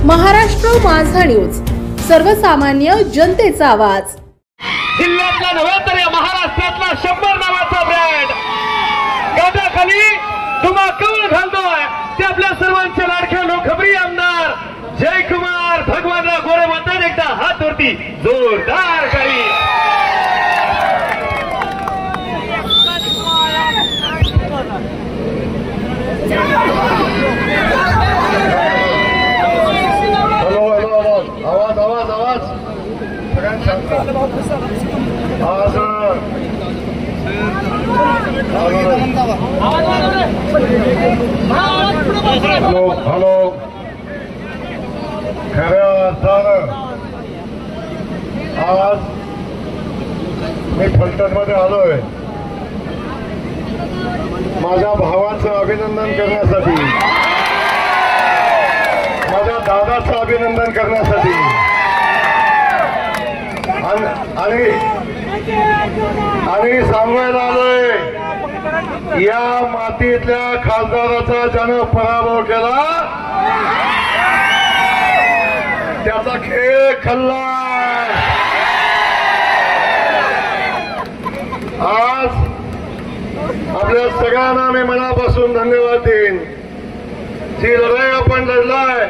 महाराष्ट्र माझा न्यूज, सर्वसामान्य जनतेचा आवाज। जिल्ह्यातला नव्हे तर या महाराष्ट्रातला 100 नावाचा ब्रँड गादाखाली धुमाकूळ घालतोय ते आपल्या सर्वांचे लाडके लोकप्रिय आमदार जयकुमार भगवानराव गोरे म्हणतात। एकदा हात वरती जोरदार काही हॅलो खऱ्या अर्थानं आज मी फलटण मध्ये आलोय माझ्या भावाचं अभिनंदन करण्यासाठी, माझ्या दादाचं अभिनंदन करण्यासाठी आणि सांगायला आलोय या मातीतल्या खासदाराचा ज्यानं पराभव केला त्याचा खेळ खल्ला। आज आपल्या सगळ्यांना मी मनापासून धन्यवाद देईन। जी लढाई आपण लढलाय,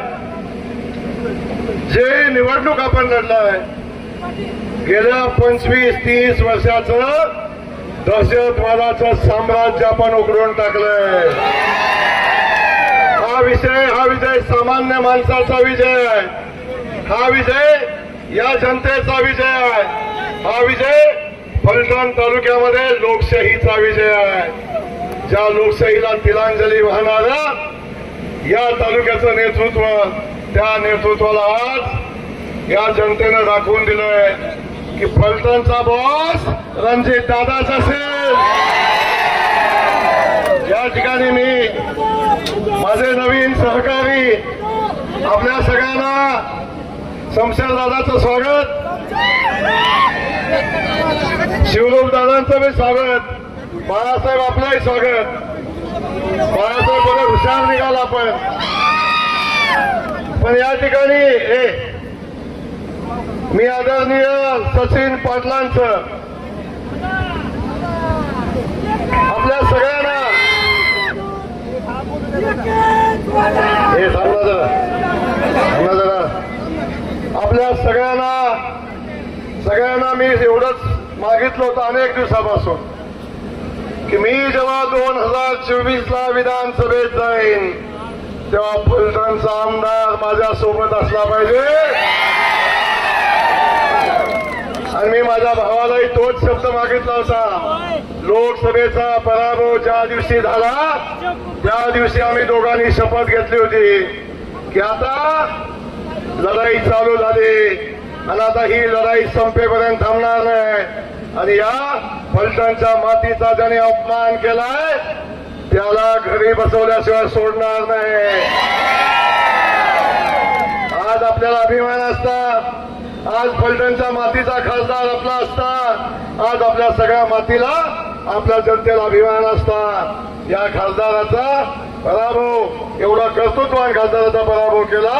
जे निवडणूक आपण लढलाय, गेल्या 25-30 वर्षाचं दहशतवादाचं साम्राज्य आपण उघडून टाकलंय। हा विजय सामान्य माणसाचा विजय आहे, हा विजय या जनतेचा विजय आहे, हा विजय फलटण तालुक्यामध्ये लोकशाहीचा विजय आहे। ज्या लोकशाहीला तिलांजली वाहणारा या तालुक्याचं नेतृत्व, त्या नेतृत्वाला आज या जनतेनं दाखवून दिलंय की फलटणचा बॉस रणजित दादाच असेल। या ठिकाणी मी माझे नवीन सहकारी आपल्या सगळ्यांना शमशेर दादाचं स्वागत, शिवरूप दादांचं मी स्वागत, बाळासाहेब आपलंही स्वागत। बाळासाहेब बरोबर हुशार निघाला पण या ठिकाणी मी आदरणीय सचिन पाटलांचं आपल्या सगळ्यांना आपल्या सगळ्यांना मी एवढंच मागितलं होतं अनेक दिवसापासून की मी जेव्हा 2024ला विधानसभेत जाईन तेव्हा फलटणचा आमदार माझ्या सोबत असला पाहिजे। आणि मी माझ्या भावालाही तोच शब्द मागितला होता। लोकसभेचा पराभव ज्या दिवशी झाला त्या दिवशी आम्ही दोघांनी शपथ घेतली होती की आता लढाई चालू झाली आणि आता ही लढाई संपेपर्यंत थांबणार नाही आणि या फलटणच्या मातीचा ज्याने अपमान केलाय त्याला घरी बसवल्याशिवाय सोडणार नाही। आज आपल्याला अभिमान असता, आज फलटणच्या मातीचा खासदार आपला असता, आज आपल्या सगळ्या मातीला, आपल्या जनतेला अभिमान असता। या खासदाराचा पराभव, एवढा कर्तृत्वान खासदाराचा पराभव केला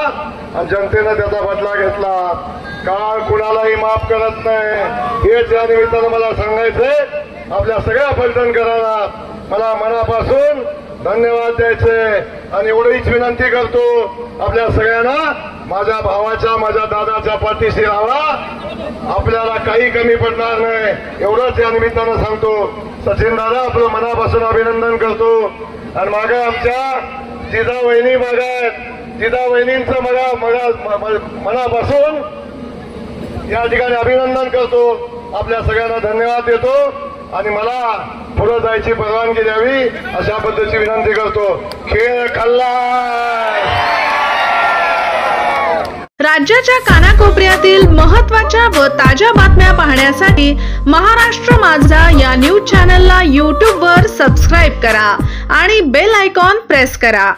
आणि जनतेनं त्याचा बदला घेतला। काळ कुणालाही माफ करत नाही हेच या निमित्तानं मला सांगायचंय। आपल्या सगळ्या फलटणकरांना मला मनापासून धन्यवाद द्यायचे आणि एवढीच विनंती करतो आपल्या सगळ्यांना माझ्या भावाच्या, माझ्या दादाच्या पाठीशी राहा, आपल्याला काही कमी पडणार नाही एवढंच या निमित्तानं सांगतो। सचिन दादा आपलं मनापासून अभिनंदन करतो आणि मागे आमच्या जिजा वहिनी मागे आहेत, जिजा वहिनींचं मनापासून या ठिकाणी अभिनंदन करतो, आपल्या सगळ्यांना धन्यवाद देतो आणि मला पुढे जायची परवानगी द्यावी अशा पद्धतीची विनंती करतो। खेळ खल्ला। राज्याच्या कानाकोपऱ्यातील महत्त्वाच्या व ताज्या बातम्या पाहण्यासाठी महाराष्ट्र माझा या न्यूज चॅनलला YouTube वर सबस्क्राईब करा आणि बेल आयकॉन प्रेस करा।